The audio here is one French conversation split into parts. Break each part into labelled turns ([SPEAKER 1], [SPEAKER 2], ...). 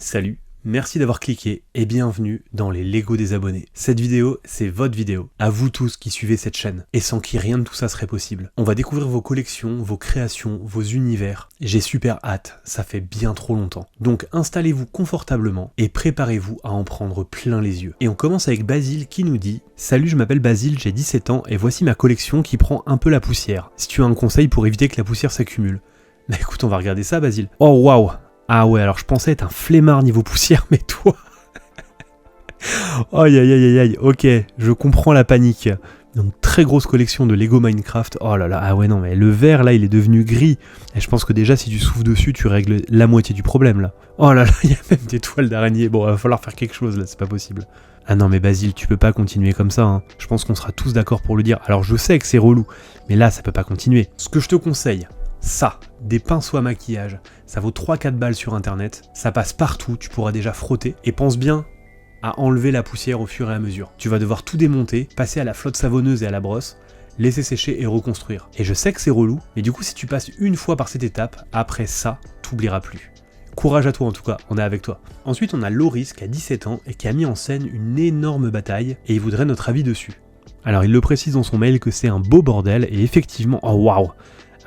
[SPEAKER 1] Salut, merci d'avoir cliqué et bienvenue dans les Lego des abonnés. Cette vidéo, c'est votre vidéo, à vous tous qui suivez cette chaîne, et sans qui rien de tout ça serait possible. On va découvrir vos collections, vos créations, vos univers. J'ai super hâte, ça fait bien trop longtemps. Donc installez-vous confortablement et préparez-vous à en prendre plein les yeux. Et on commence avec Basile qui nous dit « Salut, je m'appelle Basile, j'ai 17 ans et voici ma collection qui prend un peu la poussière. Si tu as un conseil pour éviter que la poussière s'accumule. » Bah écoute, on va regarder ça Basile. Oh waouh! Ah ouais, alors je pensais être un flemmard niveau poussière, mais toi... Aïe aïe aïe aïe, ok, je comprends la panique. Donc très grosse collection de Lego Minecraft. Oh là là, ah ouais non, mais le vert là, il est devenu gris. Et je pense que déjà, si tu souffles dessus, tu règles la moitié du problème là. Oh là là, il y a même des toiles d'araignée. Bon, il va falloir faire quelque chose là, c'est pas possible. Ah non mais Basile, tu peux pas continuer comme ça, hein. Je pense qu'on sera tous d'accord pour le dire. Alors je sais que c'est relou, mais là, ça peut pas continuer. Ce que je te conseille... Ça, des pinceaux à maquillage, ça vaut 3-4 balles sur internet, ça passe partout, tu pourras déjà frotter, et pense bien à enlever la poussière au fur et à mesure. Tu vas devoir tout démonter, passer à la flotte savonneuse et à la brosse, laisser sécher et reconstruire. Et je sais que c'est relou, mais du coup si tu passes une fois par cette étape, après ça, t'oublieras plus. Courage à toi en tout cas, on est avec toi. Ensuite on a Loris qui a 17 ans et qui a mis en scène une énorme bataille, et il voudrait notre avis dessus. Alors il le précise dans son mail que c'est un beau bordel, et effectivement, oh waouh!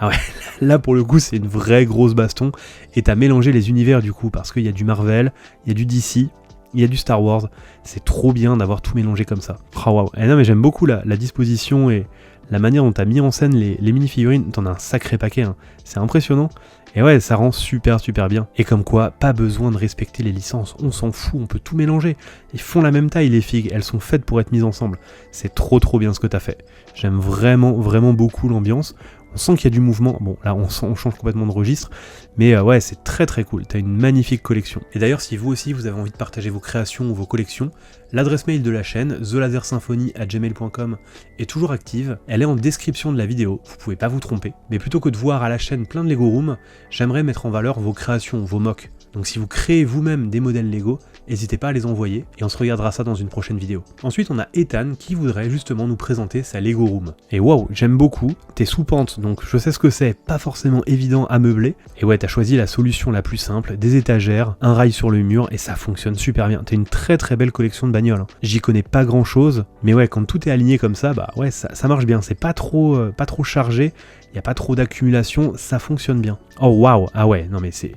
[SPEAKER 1] Ah ouais, là pour le coup c'est une vraie grosse baston, et t'as mélangé les univers du coup, parce qu'il y a du Marvel, il y a du DC, il y a du Star Wars, c'est trop bien d'avoir tout mélangé comme ça. Oh waouh, non mais j'aime beaucoup la disposition et la manière dont t'as mis en scène les mini-figurines, t'en as un sacré paquet, hein. C'est impressionnant, et ouais ça rend super bien. Et comme quoi, pas besoin de respecter les licences, on s'en fout, on peut tout mélanger. Ils font la même taille les figues, elles sont faites pour être mises ensemble. C'est trop bien ce que t'as fait. J'aime vraiment beaucoup l'ambiance. On sent qu'il y a du mouvement, bon là on change complètement de registre, mais ouais c'est très cool, t'as une magnifique collection. Et d'ailleurs si vous aussi vous avez envie de partager vos créations ou vos collections, l'adresse mail de la chaîne, thelasersymphonie@gmail.com est toujours active, elle est en description de la vidéo, vous pouvez pas vous tromper. Mais plutôt que de voir à la chaîne plein de Lego Room, j'aimerais mettre en valeur vos créations, vos mocks. Donc si vous créez vous-même des modèles Lego, n'hésitez pas à les envoyer, et on se regardera ça dans une prochaine vidéo. Ensuite on a Ethan qui voudrait justement nous présenter sa Lego Room. Et waouh, j'aime beaucoup, t'es sous pente, donc je sais ce que c'est, pas forcément évident à meubler. Et ouais, t'as choisi la solution la plus simple, des étagères, un rail sur le mur, et ça fonctionne super bien. T'as une très belle collection de bagnoles, hein. J'y connais pas grand chose, mais ouais, quand tout est aligné comme ça, bah ouais, ça marche bien, c'est pas trop chargé, y a pas trop d'accumulation, ça fonctionne bien. Oh waouh, ah ouais, non mais c'est...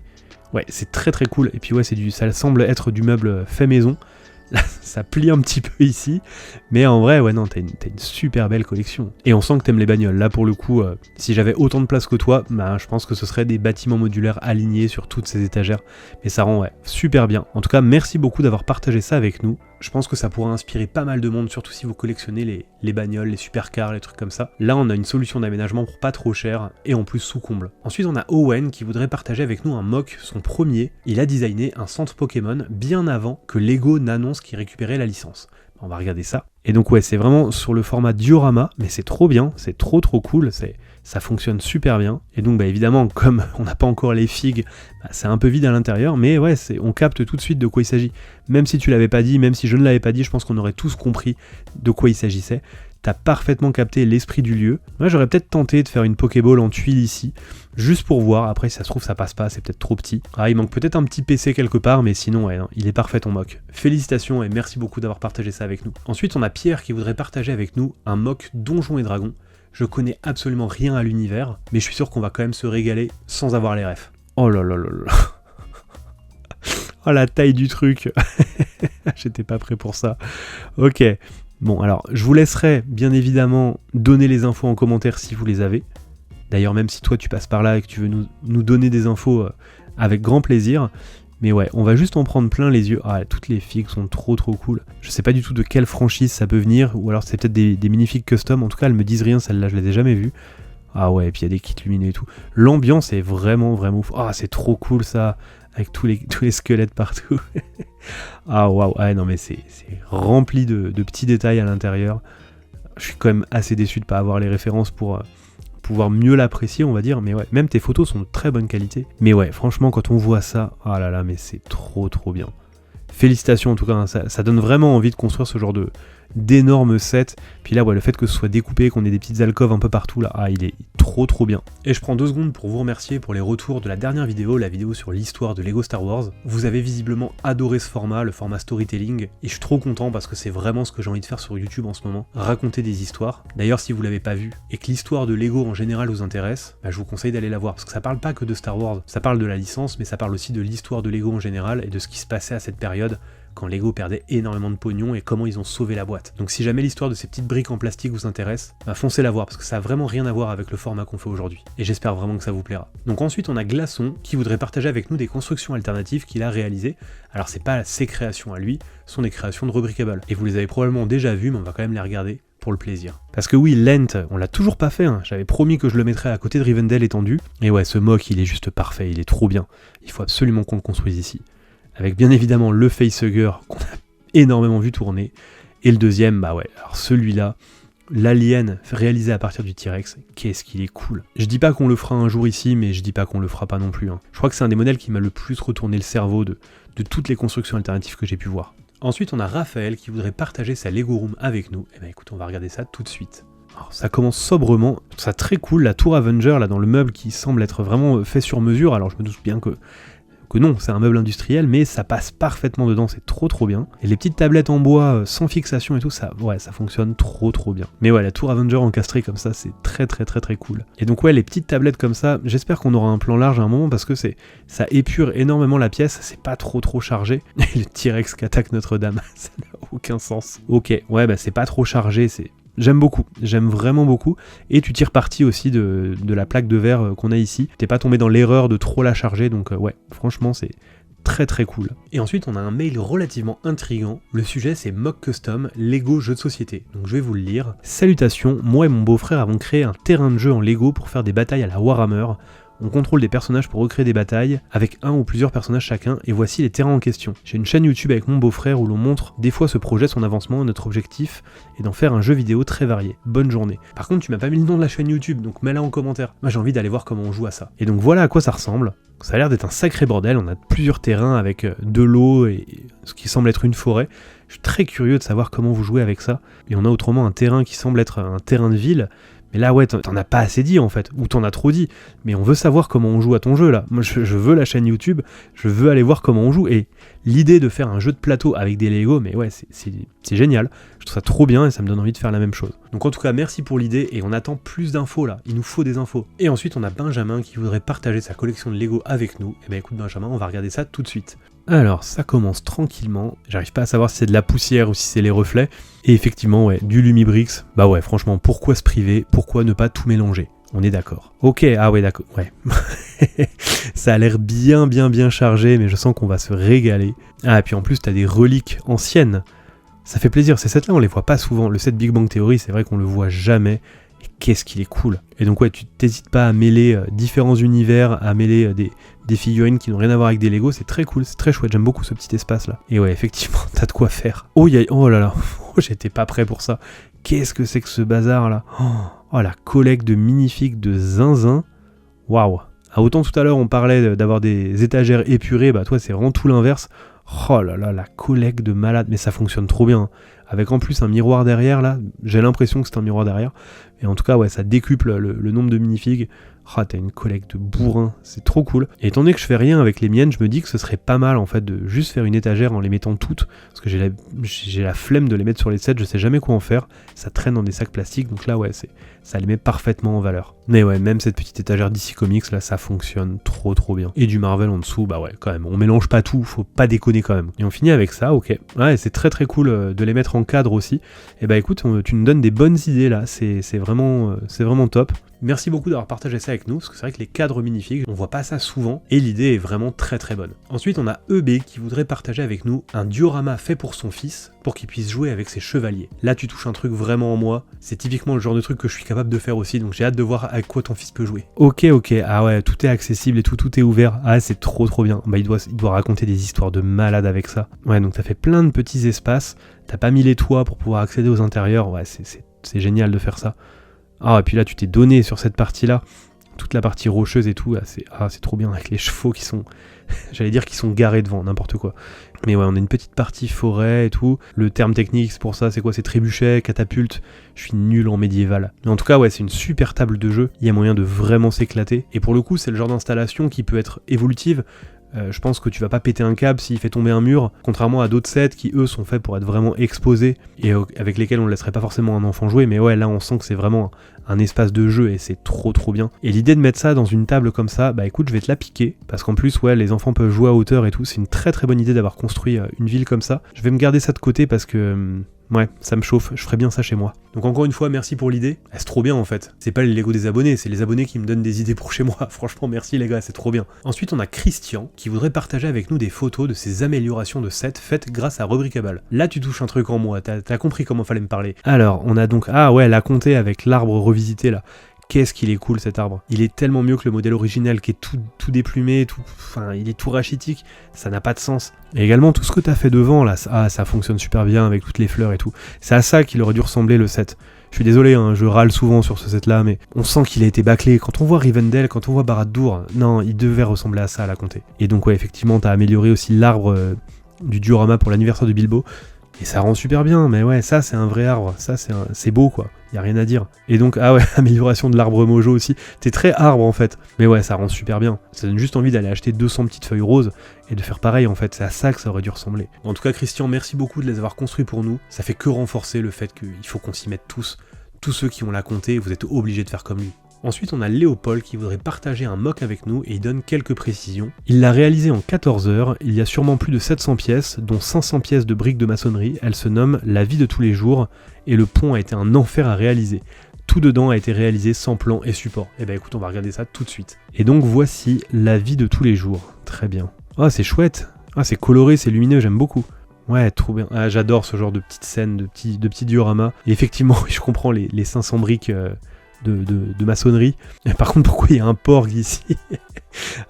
[SPEAKER 1] Ouais, c'est très cool, et puis ouais, ça semble être du meuble fait maison. Là, ça plie un petit peu ici, mais en vrai, ouais, non, t'as une super belle collection. Et on sent que t'aimes les bagnoles. Là, pour le coup, si j'avais autant de place que toi, bah, je pense que ce serait des bâtiments modulaires alignés sur toutes ces étagères. Mais ça rend, ouais, super bien. En tout cas, merci beaucoup d'avoir partagé ça avec nous. Je pense que ça pourra inspirer pas mal de monde, surtout si vous collectionnez les bagnoles, les supercars, les trucs comme ça. Là, on a une solution d'aménagement pour pas trop cher, et en plus sous comble. Ensuite, on a Owen qui voudrait partager avec nous un mock, son premier. Il a designé un centre Pokémon bien avant que Lego n'annonce qu'il récupérait la licence. On va regarder ça. Et donc ouais, c'est vraiment sur le format diorama, mais c'est trop bien, c'est trop cool, ça fonctionne super bien. Et donc bah évidemment, comme on n'a pas encore les figues, bah, c'est un peu vide à l'intérieur, mais ouais, on capte tout de suite de quoi il s'agit. Même si tu l'avais pas dit, même si je ne l'avais pas dit, je pense qu'on aurait tous compris de quoi il s'agissait. T'as parfaitement capté l'esprit du lieu. Moi j'aurais peut-être tenté de faire une Pokéball en tuile ici, juste pour voir, après si ça se trouve ça passe pas, c'est peut-être trop petit. Ah il manque peut-être un petit PC quelque part, mais sinon ouais, non, il est parfait ton mock. Félicitations et merci beaucoup d'avoir partagé ça avec nous. Ensuite on a Pierre qui voudrait partager avec nous un mock Donjons et Dragons. Je connais absolument rien à l'univers, mais je suis sûr qu'on va quand même se régaler sans avoir les refs. Oh là là là là. Oh la taille du truc. J'étais pas prêt pour ça. Ok. Bon, alors, je vous laisserai, bien évidemment, donner les infos en commentaire si vous les avez. D'ailleurs, même si toi, tu passes par là et que tu veux nous donner des infos, avec grand plaisir. Mais ouais, on va juste en prendre plein les yeux. Ah, toutes les figues sont trop cool. Je sais pas du tout de quelle franchise ça peut venir, ou alors c'est peut-être des mini-figues custom. En tout cas, elles me disent rien, celles-là, je les ai jamais vues. Ah ouais, et puis il y a des kits lumineux et tout. L'ambiance est vraiment ouf. Ah, c'est trop cool, ça, avec tous les squelettes partout. Ah waouh, ah non mais c'est rempli de petits détails à l'intérieur. Je suis quand même assez déçu de pas avoir les références pour pouvoir mieux l'apprécier, on va dire, mais ouais, même tes photos sont de très bonne qualité. Mais ouais, franchement, quand on voit ça, ah là là, mais c'est trop bien. Félicitations en tout cas, hein, ça donne vraiment envie de construire ce genre d'énormes sets. Puis là, ouais, le fait que ce soit découpé, qu'on ait des petites alcôves un peu partout, là, il est trop bien. Et je prends 2 secondes pour vous remercier pour les retours de la dernière vidéo, la vidéo sur l'histoire de Lego Star Wars. Vous avez visiblement adoré ce format, le format storytelling, et je suis trop content parce que c'est vraiment ce que j'ai envie de faire sur YouTube en ce moment, raconter des histoires. D'ailleurs, si vous l'avez pas vu, et que l'histoire de Lego en général vous intéresse, je vous conseille d'aller la voir, parce que ça parle pas que de Star Wars, ça parle de la licence, mais ça parle aussi de l'histoire de Lego en général, et de ce qui se passait à cette période, quand Lego perdait énormément de pognon et comment ils ont sauvé la boîte. Donc si jamais l'histoire de ces petites briques en plastique vous intéresse, foncez la voir parce que ça a vraiment rien à voir avec le format qu'on fait aujourd'hui. Et j'espère vraiment que ça vous plaira. Donc ensuite on a Glaçon qui voudrait partager avec nous des constructions alternatives qu'il a réalisées. Alors c'est pas ses créations à lui, ce sont des créations de Rebrickable. Et vous les avez probablement déjà vues, mais on va quand même les regarder pour le plaisir. Parce que oui, Lent, on l'a toujours pas fait, j'avais promis que je le mettrais à côté de Rivendell étendu. Et ouais, ce mock il est juste parfait, il est trop bien. Il faut absolument qu'on le construise ici. Avec bien évidemment le facehugger qu'on a énormément vu tourner, et le deuxième, alors celui-là, l'alien réalisé à partir du T-Rex, qu'est-ce qu'il est cool. Je dis pas qu'on le fera un jour ici, mais je dis pas qu'on le fera pas non plus. Je crois que c'est un des modèles qui m'a le plus retourné le cerveau de toutes les constructions alternatives que j'ai pu voir. Ensuite, on a Raphaël qui voudrait partager sa Lego Room avec nous. Et écoute, on va regarder ça tout de suite. Alors, ça commence sobrement, je trouve ça très cool, la tour Avenger là dans le meuble qui semble être vraiment fait sur mesure, alors je me doute bien que non, c'est un meuble industriel, mais ça passe parfaitement dedans, c'est trop bien. Et les petites tablettes en bois, sans fixation et tout, ça fonctionne trop bien. Mais ouais, la tour Avenger encastrée comme ça, c'est très cool. Et donc ouais, les petites tablettes comme ça, j'espère qu'on aura un plan large à un moment, parce que ça épure énormément la pièce, c'est pas trop chargé. Et le T-Rex qui attaque Notre-Dame, ça n'a aucun sens. Ok, ouais, c'est pas trop chargé, j'aime beaucoup, j'aime vraiment beaucoup, et tu tires parti aussi de la plaque de verre qu'on a ici. T'es pas tombé dans l'erreur de trop la charger, donc ouais, franchement c'est très cool. Et ensuite on a un mail relativement intriguant, le sujet c'est Mock Custom, Lego jeu de société, donc je vais vous le lire. Salutations, moi et mon beau-frère avons créé un terrain de jeu en Lego pour faire des batailles à la Warhammer. On contrôle des personnages pour recréer des batailles, avec un ou plusieurs personnages chacun, et voici les terrains en question. J'ai une chaîne YouTube avec mon beau-frère où l'on montre des fois ce projet, son avancement, notre objectif est d'en faire un jeu vidéo très varié. Bonne journée. Par contre, tu m'as pas mis le nom de la chaîne YouTube, donc mets-la en commentaire. Moi j'ai envie d'aller voir comment on joue à ça. Et donc voilà à quoi ça ressemble. Ça a l'air d'être un sacré bordel, on a plusieurs terrains avec de l'eau et ce qui semble être une forêt. Je suis très curieux de savoir comment vous jouez avec ça. Et on a autrement un terrain qui semble être un terrain de ville. Mais là, ouais, t'en as pas assez dit en fait, ou t'en as trop dit. Mais on veut savoir comment on joue à ton jeu là. Moi, je veux la chaîne YouTube, je veux aller voir comment on joue. Et l'idée de faire un jeu de plateau avec des Lego, mais ouais, c'est génial. Je trouve ça trop bien et ça me donne envie de faire la même chose. Donc en tout cas, merci pour l'idée et on attend plus d'infos là. Il nous faut des infos. Et ensuite, on a Benjamin qui voudrait partager sa collection de Lego avec nous. Et écoute Benjamin, on va regarder ça tout de suite. Alors, ça commence tranquillement, j'arrive pas à savoir si c'est de la poussière ou si c'est les reflets, et effectivement, ouais, du Lumibrix, bah ouais, franchement, pourquoi se priver, pourquoi ne pas tout mélanger? On est d'accord. Ok, ah ouais, d'accord, ouais. Ça a l'air bien chargé, mais je sens qu'on va se régaler. Ah, et puis en plus, t'as des reliques anciennes, ça fait plaisir, ces sets-là, on les voit pas souvent, le set Big Bang Theory, c'est vrai qu'on le voit jamais, et qu'est-ce qu'il est cool. Et donc ouais, tu t'hésites pas à mêler différents univers, à mêler des figurines qui n'ont rien à voir avec des Lego, c'est très cool, c'est très chouette, j'aime beaucoup ce petit espace là. Et ouais, effectivement, t'as de quoi faire. Oh là là, j'étais pas prêt pour ça. Qu'est-ce que c'est que ce bazar là? Oh la collecte de minifigs de zinzin. Waouh. Ah, autant tout à l'heure on parlait d'avoir des étagères épurées, bah toi c'est vraiment tout l'inverse. Oh là là, la collecte de malade, mais ça fonctionne trop bien. Avec en plus un miroir derrière là, j'ai l'impression que c'est un miroir derrière. Et en tout cas, ouais, ça décuple le nombre de minifigs. Ah, t'as une collecte de bourrin, c'est trop cool. Et étant donné que je fais rien avec les miennes, je me dis que ce serait pas mal en fait de juste faire une étagère en les mettant toutes, parce que j'ai la flemme de les mettre sur les sets, je sais jamais quoi en faire, ça traîne dans des sacs plastiques, donc là ouais, ça les met parfaitement en valeur. Mais ouais, même cette petite étagère DC Comics là, ça fonctionne trop bien. Et du Marvel en dessous, bah ouais, quand même, on mélange pas tout, faut pas déconner quand même. Et on finit avec ça, ok. Ouais, c'est très cool de les mettre en cadre aussi. Et bah écoute, tu nous donnes des bonnes idées là, c'est vraiment top. Merci beaucoup d'avoir partagé ça avec nous, parce que c'est vrai que les cadres minifigs, on voit pas ça souvent, et l'idée est vraiment très bonne. Ensuite, on a EB qui voudrait partager avec nous un diorama fait pour son fils, pour qu'il puisse jouer avec ses chevaliers. Là, tu touches un truc vraiment en moi, c'est typiquement le genre de truc que je suis capable de faire aussi, donc j'ai hâte de voir avec quoi ton fils peut jouer. Ok, ah ouais, tout est accessible et tout est ouvert, ah c'est trop bien. Bah il doit raconter des histoires de malade avec ça. Ouais, donc t'as fait plein de petits espaces, t'as pas mis les toits pour pouvoir accéder aux intérieurs, ouais, c'est génial de faire ça. Ah, et puis là, tu t'es donné sur cette partie-là. toute la partie rocheuse et tout, c'est trop bien avec les chevaux qui sont, j'allais dire qu'ils sont garés devant, n'importe quoi. Mais ouais, on a une petite partie forêt et tout. Le terme technique pour ça, c'est quoi? C'est trébuchet, catapulte. Je suis nul en médiéval. Mais en tout cas, ouais, c'est une super table de jeu. Il y a moyen de vraiment s'éclater. Et pour le coup, c'est le genre d'installation qui peut être évolutive. Je pense que tu vas pas péter un câble s'il fait tomber un mur, contrairement à d'autres sets qui eux sont faits pour être vraiment exposés et avec lesquels on ne laisserait pas forcément un enfant jouer, mais ouais, là on sent que c'est vraiment un espace de jeu et c'est trop bien. Et l'idée de mettre ça dans une table comme ça, bah écoute, je vais te la piquer, parce qu'en plus ouais, les enfants peuvent jouer à hauteur et tout, c'est une très bonne idée d'avoir construit une ville comme ça. Je vais me garder ça de côté parce que ouais, ça me chauffe, je ferais bien ça chez moi. Donc encore une fois, merci pour l'idée. C'est trop bien en fait. C'est pas les Lego des abonnés, c'est les abonnés qui me donnent des idées pour chez moi. Franchement, merci les gars, c'est trop bien. Ensuite, on a Christian qui voudrait partager avec nous des photos de ses améliorations de set faites grâce à Rubricable. Là, tu touches un truc en moi, t'as compris comment fallait me parler. Alors, on a donc, ah ouais, la comté avec l'arbre revisité là. Qu'est-ce qu'il est cool cet arbre. Il est tellement mieux que le modèle original qui est tout déplumé, enfin il est tout rachitique, ça n'a pas de sens. Et également tout ce que t'as fait devant là, ça fonctionne super bien avec toutes les fleurs et tout. C'est à ça qu'il aurait dû ressembler le set. Je suis désolé, hein, je râle souvent sur ce set là, mais on sent qu'il a été bâclé. Quand on voit Rivendell, quand on voit Barad-dûr, non, il devait ressembler à ça à la comté. Et donc ouais, effectivement, t'as amélioré aussi l'arbre du diorama pour l'anniversaire de Bilbo. Et ça rend super bien, mais ouais, ça c'est un vrai arbre, ça c'est beau quoi, y a rien à dire. Et donc, ah ouais, amélioration de l'arbre mojo aussi, t'es très arbre en fait, mais ouais, ça rend super bien. Ça donne juste envie d'aller acheter 200 petites feuilles roses et de faire pareil en fait, c'est à ça que ça aurait dû ressembler. En tout cas, Christian, merci beaucoup de les avoir construits pour nous, ça fait que renforcer le fait qu'il faut qu'on s'y mette tous ceux qui ont la comté, vous êtes obligés de faire comme lui. Ensuite, on a Léopold qui voudrait partager un mock avec nous et il donne quelques précisions. Il l'a réalisé en 14 heures, il y a sûrement plus de 700 pièces, dont 500 pièces de briques de maçonnerie. Elle se nomme La vie de tous les jours et le pont a été un enfer à réaliser. Tout dedans a été réalisé sans plan et support. Et bah écoute, on va regarder ça tout de suite. Et donc voici La vie de tous les jours. Très bien. Ah, c'est chouette. Ah, c'est coloré, c'est lumineux, j'aime beaucoup. Ouais, trop bien. Ah, j'adore ce genre de petites scènes, de petits dioramas. Et effectivement, je comprends les 500 briques... De maçonnerie. Et par contre, pourquoi il y a un porc ici?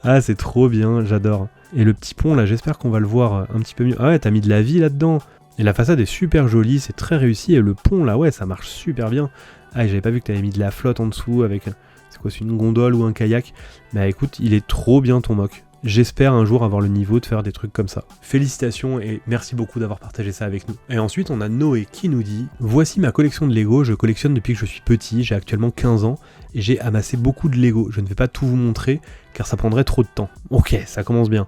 [SPEAKER 1] Ah, c'est trop bien, j'adore. Et le petit pont là, j'espère qu'on va le voir un petit peu mieux. Ah ouais, t'as mis de la vie là-dedans. Et la façade est super jolie, c'est très réussi. Et le pont là, ouais, ça marche super bien. Ah, et j'avais pas vu que t'avais mis de la flotte en dessous avec... C'est quoi, c'est une gondole ou un kayak? Bah écoute, il est trop bien ton mock. J'espère un jour avoir le niveau de faire des trucs comme ça. Félicitations et merci beaucoup d'avoir partagé ça avec nous. Et ensuite, on a Noé qui nous dit « Voici ma collection de Lego, je collectionne depuis que je suis petit, j'ai actuellement 15 ans et j'ai amassé beaucoup de Lego. Je ne vais pas tout vous montrer car ça prendrait trop de temps. » Ok, ça commence bien.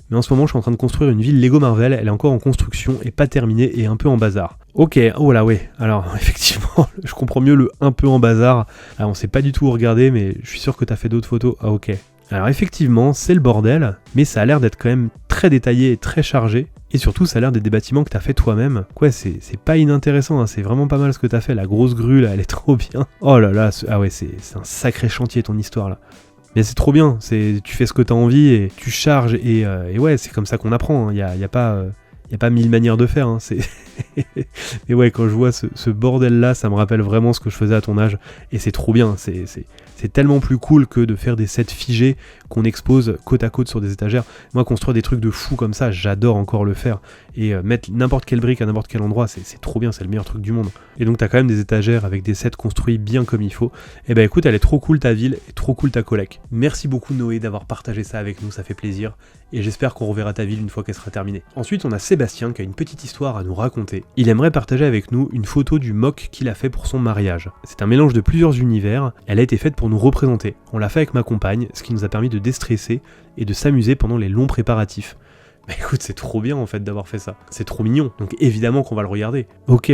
[SPEAKER 1] Mais en ce moment, je suis en train de construire une ville Lego Marvel, elle est encore en construction et pas terminée et un peu en bazar. Ok, oh là ouais, alors effectivement, je comprends mieux le un peu en bazar. Alors on sait pas du tout où regarder, mais je suis sûr que t'as fait d'autres photos. Ah ok. Alors effectivement, c'est le bordel, mais ça a l'air d'être quand même très détaillé et très chargé. Et surtout, ça a l'air d'être des bâtiments que t'as fait toi-même. Quoi, c'est pas inintéressant, hein, c'est vraiment pas mal ce que t'as fait. La grosse grue, là, elle est trop bien. Oh là là, ah ouais, c'est un sacré chantier ton histoire, là. Mais c'est trop bien, tu fais ce que t'as envie et tu charges, et ouais, c'est comme ça qu'on apprend, hein. Y a pas 1000 manières de faire, hein. Mais ouais, quand je vois ce bordel-là, ça me rappelle vraiment ce que je faisais à ton âge, et c'est trop bien, c'est tellement plus cool que de faire des sets figés qu'on expose côte à côte sur des étagères. Moi, construire des trucs de fou comme ça, j'adore encore le faire. Et mettre n'importe quelle brique à n'importe quel endroit, c'est trop bien, c'est le meilleur truc du monde. Et donc t'as quand même des étagères avec des sets construits bien comme il faut. Et bah écoute, elle est trop cool ta ville, et trop cool ta collègue. Merci beaucoup Noé d'avoir partagé ça avec nous, ça fait plaisir. Et j'espère qu'on reverra ta ville une fois qu'elle sera terminée. Ensuite, on a Sébastien qui a une petite histoire à nous raconter. Il aimerait partager avec nous une photo du mock qu'il a fait pour son mariage. C'est un mélange de plusieurs univers, elle a été faite pour nous représenter. On l'a fait avec ma compagne, ce qui nous a permis de déstresser et de s'amuser pendant les longs préparatifs. Bah écoute, c'est trop bien en fait d'avoir fait ça. C'est trop mignon, donc évidemment qu'on va le regarder. Ok,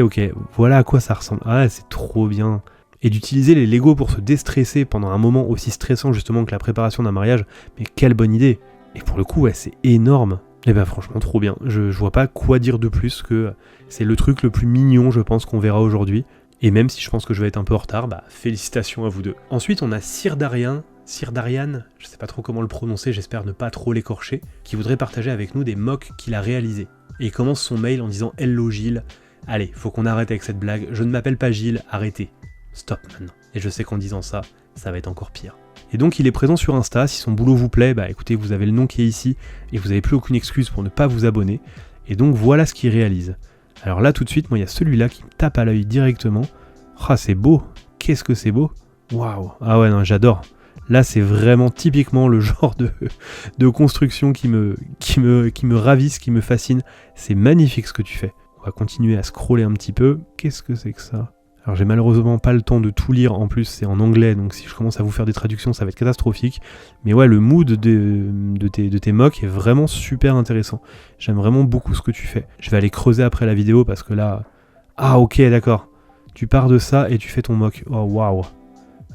[SPEAKER 1] voilà à quoi ça ressemble. Ah, c'est trop bien. Et d'utiliser les Lego pour se déstresser pendant un moment aussi stressant justement que la préparation d'un mariage, mais quelle bonne idée. Et pour le coup, ouais, c'est énorme. Et bah franchement, trop bien. Je vois pas quoi dire de plus que c'est le truc le plus mignon, je pense, qu'on verra aujourd'hui. Et même si je pense que je vais être un peu en retard, bah félicitations à vous deux. Ensuite, on a Sirdarian, je sais pas trop comment le prononcer, j'espère ne pas trop l'écorcher, qui voudrait partager avec nous des mocks qu'il a réalisés. Et il commence son mail en disant « Hello Gilles, allez, faut qu'on arrête avec cette blague, je ne m'appelle pas Gilles, arrêtez. Stop maintenant. » Et je sais qu'en disant ça, ça va être encore pire. Et donc il est présent sur Insta, si son boulot vous plaît, bah écoutez, vous avez le nom qui est ici, et vous n'avez plus aucune excuse pour ne pas vous abonner. Et donc voilà ce qu'il réalise. Alors là tout de suite, moi il y a celui-là qui me tape à l'œil directement. Ah c'est beau, qu'est-ce que c'est beau. Waouh, ah ouais non, j'adore. Là, c'est vraiment typiquement le genre de construction qui me ravisse, qui me fascine. C'est magnifique ce que tu fais. On va continuer à scroller un petit peu. Qu'est-ce que c'est que ça ? Alors j'ai malheureusement pas le temps de tout lire, en plus c'est en anglais, donc si je commence à vous faire des traductions, ça va être catastrophique. Mais ouais, le mood de tes mocks est vraiment super intéressant. J'aime vraiment beaucoup ce que tu fais. Je vais aller creuser après la vidéo parce que là... Ah ok, d'accord. Tu pars de ça et tu fais ton mock. Oh waouh.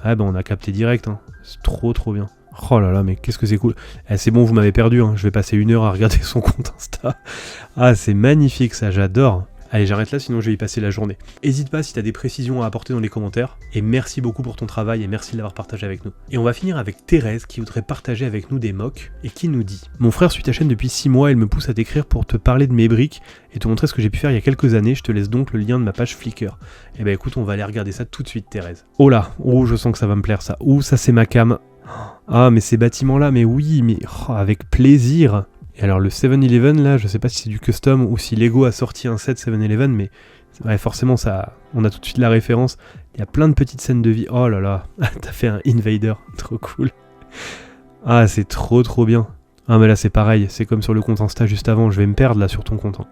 [SPEAKER 1] Ah ben on a capté direct, hein. C'est trop bien. Oh là là, mais qu'est-ce que c'est cool. Eh, c'est bon, vous m'avez perdu, hein. Je vais passer 1 heure à regarder son compte Insta. Ah, c'est magnifique ça, j'adore. Allez, j'arrête là, sinon je vais y passer la journée. N'hésite pas si tu as des précisions à apporter dans les commentaires. Et merci beaucoup pour ton travail et merci de l'avoir partagé avec nous. Et on va finir avec Thérèse qui voudrait partager avec nous des mocks et qui nous dit: mon frère suit ta chaîne depuis 6 mois, il me pousse à t'écrire pour te parler de mes briques et te montrer ce que j'ai pu faire il y a quelques années. Je te laisse donc le lien de ma page Flickr. Et bah écoute, on va aller regarder ça tout de suite, Thérèse. Oh là, oh je sens que ça va me plaire ça. Ouh, ça c'est ma cam. Ah mais ces bâtiments là, mais oui, mais avec plaisir. Et alors le 7-Eleven là, je sais pas si c'est du custom ou si Lego a sorti un set 7-Eleven, mais ouais, forcément ça, on a tout de suite la référence. Il y a plein de petites scènes de vie. Oh là là, t'as fait un Invader, trop cool. Ah c'est trop bien. Ah mais là c'est pareil, c'est comme sur le compte Insta juste avant, je vais me perdre là sur ton compte. Hein.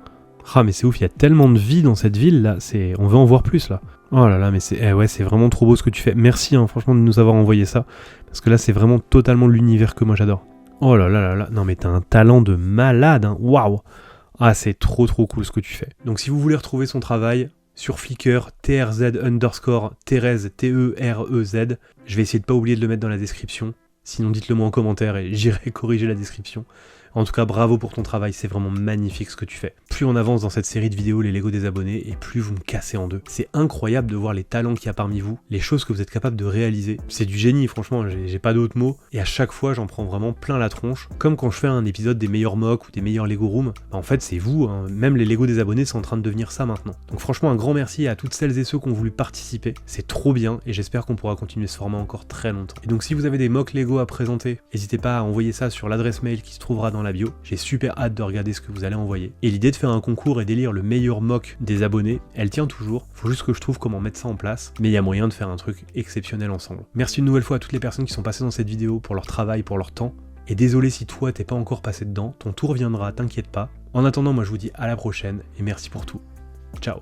[SPEAKER 1] Ah mais c'est ouf, il y a tellement de vie dans cette ville là, on veut en voir plus là. Oh là là, mais ouais, c'est vraiment trop beau ce que tu fais. Merci hein, franchement de nous avoir envoyé ça, parce que là c'est vraiment totalement l'univers que moi j'adore. Oh là là là là, non mais t'as un talent de malade, hein. Waouh. Ah c'est trop cool ce que tu fais. Donc si vous voulez retrouver son travail sur Flickr, TRZ_Thérèse, TEREZ, je vais essayer de pas oublier de le mettre dans la description, sinon dites-le moi en commentaire et j'irai corriger la description. En tout cas, bravo pour ton travail, c'est vraiment magnifique ce que tu fais. Plus on avance dans cette série de vidéos, les Lego des abonnés, et plus vous me cassez en deux. C'est incroyable de voir les talents qu'il y a parmi vous, les choses que vous êtes capable de réaliser. C'est du génie, franchement, j'ai pas d'autres mots. Et à chaque fois, j'en prends vraiment plein la tronche. Comme quand je fais un épisode des meilleurs mocks ou des meilleurs Lego Rooms, bah en fait, c'est vous, hein. Même les Lego des abonnés, c'est en train de devenir ça maintenant. Donc franchement, un grand merci à toutes celles et ceux qui ont voulu participer. C'est trop bien, et j'espère qu'on pourra continuer ce format encore très longtemps. Et donc si vous avez des mocks Lego à présenter, n'hésitez pas à envoyer ça sur l'adresse mail qui se trouvera dans la bio. J'ai super hâte de regarder ce que vous allez envoyer. Et l'idée de faire un concours et d'élire le meilleur mock des abonnés, elle tient toujours. Faut juste que je trouve comment mettre ça en place, mais il y a moyen de faire un truc exceptionnel ensemble. Merci une nouvelle fois à toutes les personnes qui sont passées dans cette vidéo pour leur travail, pour leur temps. Et désolé si toi t'es pas encore passé dedans, ton tour viendra, t'inquiète pas. En attendant, moi je vous dis à la prochaine et merci pour tout. Ciao.